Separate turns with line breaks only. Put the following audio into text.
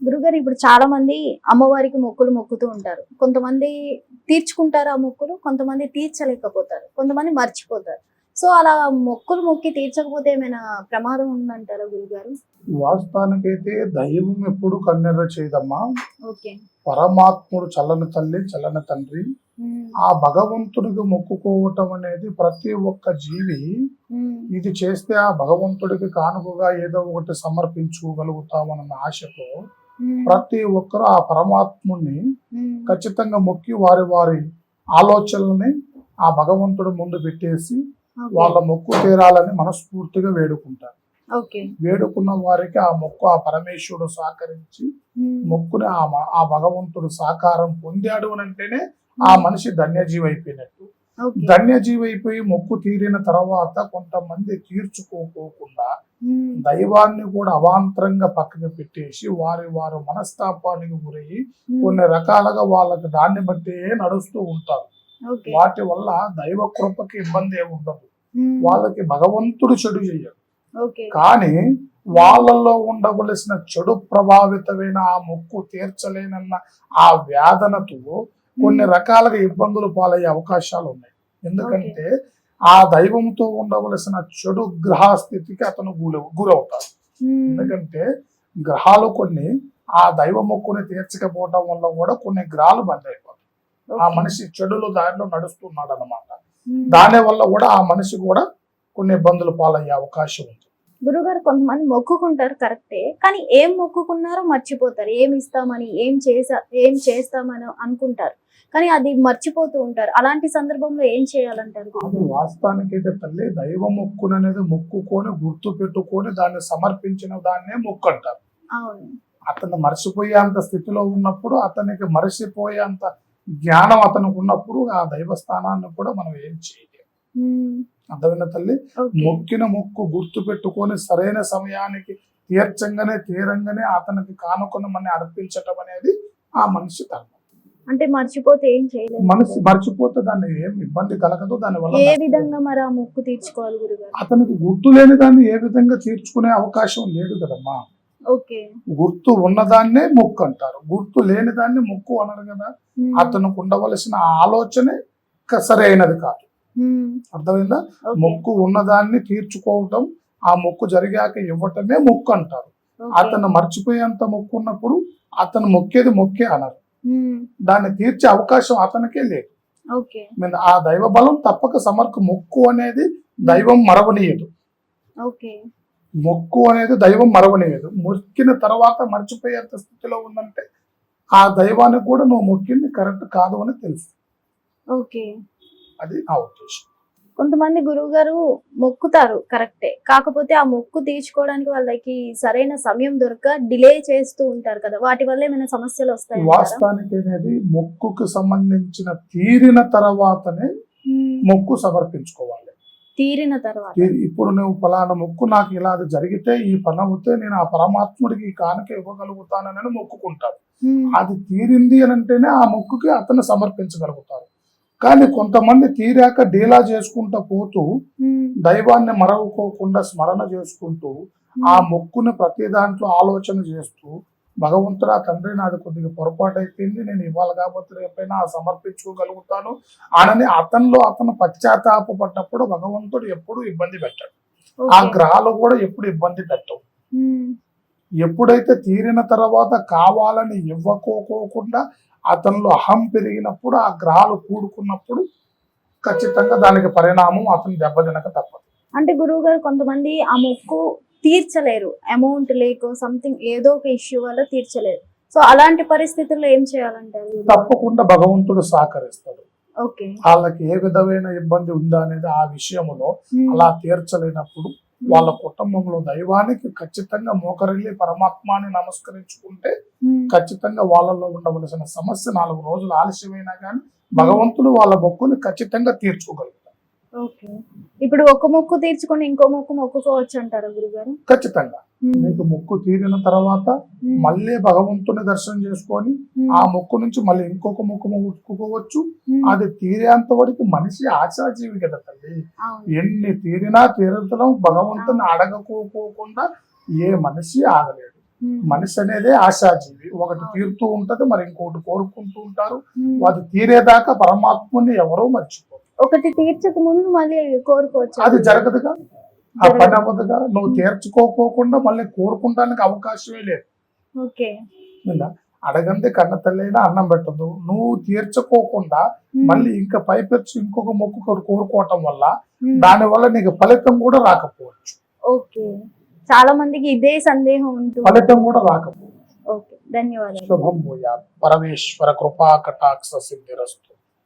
గురుగారు ఇప్పుడు చాలా మంది అమ్మవారికి మొక్కులు మొక్కుతూ ఉంటారు. కొంతమంది తీర్చుకుంటారు ఆ మొక్కులు, కొంతమంది తీర్చలేకపోతారు, కొంతమంది మర్చిపోతారు. సో అలా మొక్కులు మొక్కి తీర్చకపోతే ఏమైనా ప్రమాదం ఉందంటారా గురుగారు?
వాస్తవానికైతే దైవం ఎప్పుడు కన్నెర్ర చేయదమ్మా.
ఓకే.
పరమాత్ముడు చల్లని తల్లి, చల్లని తండ్రి. ఆ భగవంతుడికి మొక్కుకోవటం అనేది ప్రతి ఒక్క జీవి ఇది చేస్తే ఆ భగవంతుడికి కానుకగా ఏదో ఒకటి సమర్పించుకోగలుగుతామన్న ఆశతో ప్రతి ఒక్కరు ఆ పరమాత్ముడిని ఖచ్చితంగా మొక్కి వారి వారి ఆలోచనల్ని ఆ భగవంతుడి ముందు పెట్టేసి వాళ్ళ మొక్కు తీరాలని మనస్ఫూర్తిగా వేడుకుంటారు. వేడుకున్న వారికి ఆ మొక్కు ఆ పరమేశ్వరుడు సహకరించి మొక్కుని ఆ భగవంతుడు సాకారం పొందాడు అని అంటేనే ఆ మనిషి ధన్యజీవి అయిపోయినట్టు. ధన్యజీవి అయిపోయి మొక్కు తీరిన తర్వాత కొంతమంది తీర్చుకోకుండా దైవాన్ని కూడా అవాంతరంగా పక్కన పెట్టేసి వారి మనస్తాపానికి గురయ్యి కొన్ని రకాలుగా వాళ్ళకి దాన్ని బట్టి నడుస్తూ ఉంటారు. వాటి వల్ల దైవ కృపకి ఇబ్బంది ఏమి ఉండదు, వాళ్ళకి భగవంతుడు చెడు చెయ్యడు. కానీ వాళ్ళల్లో ఉండవలసిన చెడు ప్రభావితమైన ఆ మొక్కు తీర్చలేనన్న ఆ వేదనతో కొన్ని రకాలుగా ఇబ్బందులు పాలయ్యే అవకాశాలు ఉన్నాయి. ఎందుకంటే ఆ దైవంతో ఉండవలసిన చెడు గ్రహస్థితికి అతను గురవుతాడు. ఎందుకంటే గ్రహాలు కొన్ని ఆ దైవ మొక్కుని తీర్చకపోవడం వల్ల కూడా కొన్ని గ్రహాలు బంద్ అయిపోతాయి. ఆ మనిషి చెడులు దారిలో నడుస్తున్నాడు అన్నమాట. దాని వల్ల కూడా ఆ మనిషి కూడా కొన్ని ఇబ్బందులు పాలయ్యే అవకాశం ఉంది.
గురుగారు కొంతమంది మొక్కుకుంటారు కరెక్టే, కానీ ఏం మొక్కుకున్నారో మర్చిపోతారు. ఏం ఇస్తామని ఏం చేస్తామని అనుకుంటారు, కానీ అది మర్చిపోతూ ఉంటారు. అలాంటి సందర్భంలో ఏం చేయాలంటారు?
అది వాస్తవానికైతే తల్లి దైవ మొక్కును అనేది మొక్కుకొని గుర్తు పెట్టుకొని దాన్ని సమర్పించిన దాన్నే మొక్కు అంటారు.
అవును.
అతను మర్చిపోయేంత స్థితిలో ఉన్నప్పుడు, అతనికి మర్చిపోయేంత జ్ఞానం అతనికి ఉన్నప్పుడు ఆ దైవ స్థానాన్ని కూడా మనం ఏం చేయలేము. అర్థమైన తల్లి, మొక్కిన మొక్కు గుర్తు పెట్టుకొని సరైన సమయానికి తీరంగానే అతనికి కానుకొని మనం అర్పించటం అనేది ఆ మనిషి ధర్మం.
అంటే మర్చిపోతే ఏం చేయలేదు.
మనిషి మర్చిపోతే దాన్ని ఏం ఇబ్బంది కలగదు. దాని వల్ల
ఏ విధంగా మరి ఆ మొక్కు తీర్చుకోవాలి గురుగారు?
అతనికి గుర్తు లేని దాన్ని ఏ విధంగా తీర్చుకునే అవకాశం లేదు కదమ్మా. గుర్తు ఉన్నదాన్నే మొక్కు అంటారు, గుర్తు లేని దాన్ని మొక్కు అనరు కదా. అతనికి ఉండవలసిన ఆలోచనే సరైనది కాదు. అర్థమైందా? మొక్కు ఉన్నదాన్ని తీర్చుకోవటం, ఆ మొక్కు జరిగాక ఇవ్వటమే మొక్కు అంటారు. అతను మర్చిపోయేంత మొక్కు ఉన్నప్పుడు అతను మొక్కే అనరు. దాన్ని తీర్చే అవకాశం అతనికే లేదు. ఆ దైవ బలం తప్పక మొక్కు అనేది దైవం మరవనీయదు. మొక్కు అనేది దైవం మరవనీయదు. మొక్కిన తర్వాత మర్చిపోయేంత స్థితిలో ఉందంటే ఆ దైవానికి కూడా నువ్వు మొక్కింది కరెక్ట్ కాదు అని తెలుసు. అది నా ఉద్దేశం.
కొంతమంది గురువు గారు మొక్కుతారు కరెక్టే, కాకపోతే ఆ మొక్కు తీర్చుకోవడానికి వాళ్ళకి సరైన సమయం దొరక డిలే చేస్తూ ఉంటారు కదా, వాటి వల్ల ఏమైనా సమస్యలు వస్తాయి?
వాస్తవానికి అనేది మొక్కుకు సంబంధించిన తీరిన తర్వాతనే మొక్కు సమర్పించుకోవాలి.
తీరిన తర్వాత
ఇప్పుడు నువ్వు ఫలానా మొక్కు నాకు ఇలా అది జరిగితే ఈ పని అవుతే నేను ఆ పరమాత్ముడికి కానుక ఇవ్వగలుగుతానని మొక్కుకుంటాను. అది తీరింది అని అంటేనే ఆ మొక్కుకి అతను సమర్పించగలుగుతారు. కానీ కొంతమంది తీరాక డీలా చేసుకుంటూ పోతూ దైవాన్ని మరవకోకుండా స్మరణ చేసుకుంటూ ఆ మొక్కుని ప్రతి దాంట్లో ఆలోచన చేస్తూ భగవంతుడా తండ్రి నాది కొద్దిగా పొరపాటు అయిపోయింది, నేను ఇవాళ కాకపోతే రేపైనా సమర్పించుకోగలుగుతాను అని అతను పశ్చాత్తాపడ్డప్పుడు భగవంతుడు ఎప్పుడు ఇబ్బంది పెట్టాడు. ఆ గ్రహాలు కూడా ఎప్పుడు ఇబ్బంది పెట్టవు. ఎప్పుడైతే తీరిన తర్వాత కావాలని ఇవ్వకోకుండా అతనిలో అహం పెరిగినప్పుడు ఆ గ్రహాలు కూడుకున్నప్పుడు ఖచ్చితంగా దానికి పరిణామం అతను దెబ్బతినక తప్పదు.
అంటే గురువు గారు కొంతమంది ఆ మొక్కు తీర్చలేరు, అమౌంట్ లేకో సంథింగ్ ఏదో ఒక ఇష్యూ వల్ల తీర్చలేరు. సో అలాంటి పరిస్థితుల్లో ఏం చేయాలంటారు?
తప్పకుండా భగవంతుడు సహకరిస్తాడు. వాళ్ళకి ఏ విధమైన ఇబ్బంది ఉందా అనేది ఆ విషయంలో అలా తీర్చలేనప్పుడు వాళ్ళ కుటుంబంలో దైవానికి ఖచ్చితంగా మోకరిల్లి పరమాత్మాని నమస్కరించుకుంటే ఖచ్చితంగా వాళ్ళలో ఉండవలసిన సమస్య 4 రోజులు ఆలస్యమైనా కానీ భగవంతుడు వాళ్ళ మొక్కుని ఖచ్చితంగా తీర్చుకోగలుగుతారు.
ఇప్పుడు ఒక మొక్కు తీర్చుకొని ఇంకో మొక్కు మొక్కుకోవచ్చు అంటారా గురుగారు?
ఖచ్చితంగా. నీకు మొక్కు తీరిన తర్వాత మళ్ళీ భగవంతుని దర్శనం చేసుకొని ఆ మొక్కు నుంచి మళ్ళీ ఇంకొక మొక్కు మొక్కుకోవచ్చు. అది తీరేంత వరకు మనిషి ఆశాజీవి కదా తల్లి. ఎన్ని తీరినా తీరతనం భగవంతుని అడగకోకుండా ఏ మనిషి ఆగలేడు. మనిషి అనేది ఆశాజీవి, ఒకటి తీరుతూ ఉంటది, మరి ఇంకోటి కోరుకుంటూ ఉంటారు. అది తీరేదాకా పరమాత్మని ఎవరో మర్చిపోరు.
ఒకటి తీర్చక ముందు మళ్ళీ కోరుకోవచ్చు.
అది జరగదుగా, ఆ పని అవ్వదుగా. నువ్వు తీర్చుకోకుండా మళ్ళీ కోరుకుంటానికి అవకాశమే లేదు.
ఓకే.
ఇలా అడగంది కన్న తల్లైనా అన్నం పెట్టదు. నువ్వు తీర్చుకోకుండా మళ్ళీ ఇంకా పైపెచ్చు ఇంకొక మొక్కు కోరుకోవటం వల్ల దాని వల్ల నీకు ఫలితం కూడా రాకపోవచ్చు.
ఓకే, చాలా మందికి ఇదే సందేహం ఉంటుంది,
ఫలితం కూడా రాకపోవచ్చు.
ఓకే, ధన్యవాదాలు.
శుభం భూయాత్. పరమేశ్వర కృపా కటాక్ష సిద్ధిరస్తు.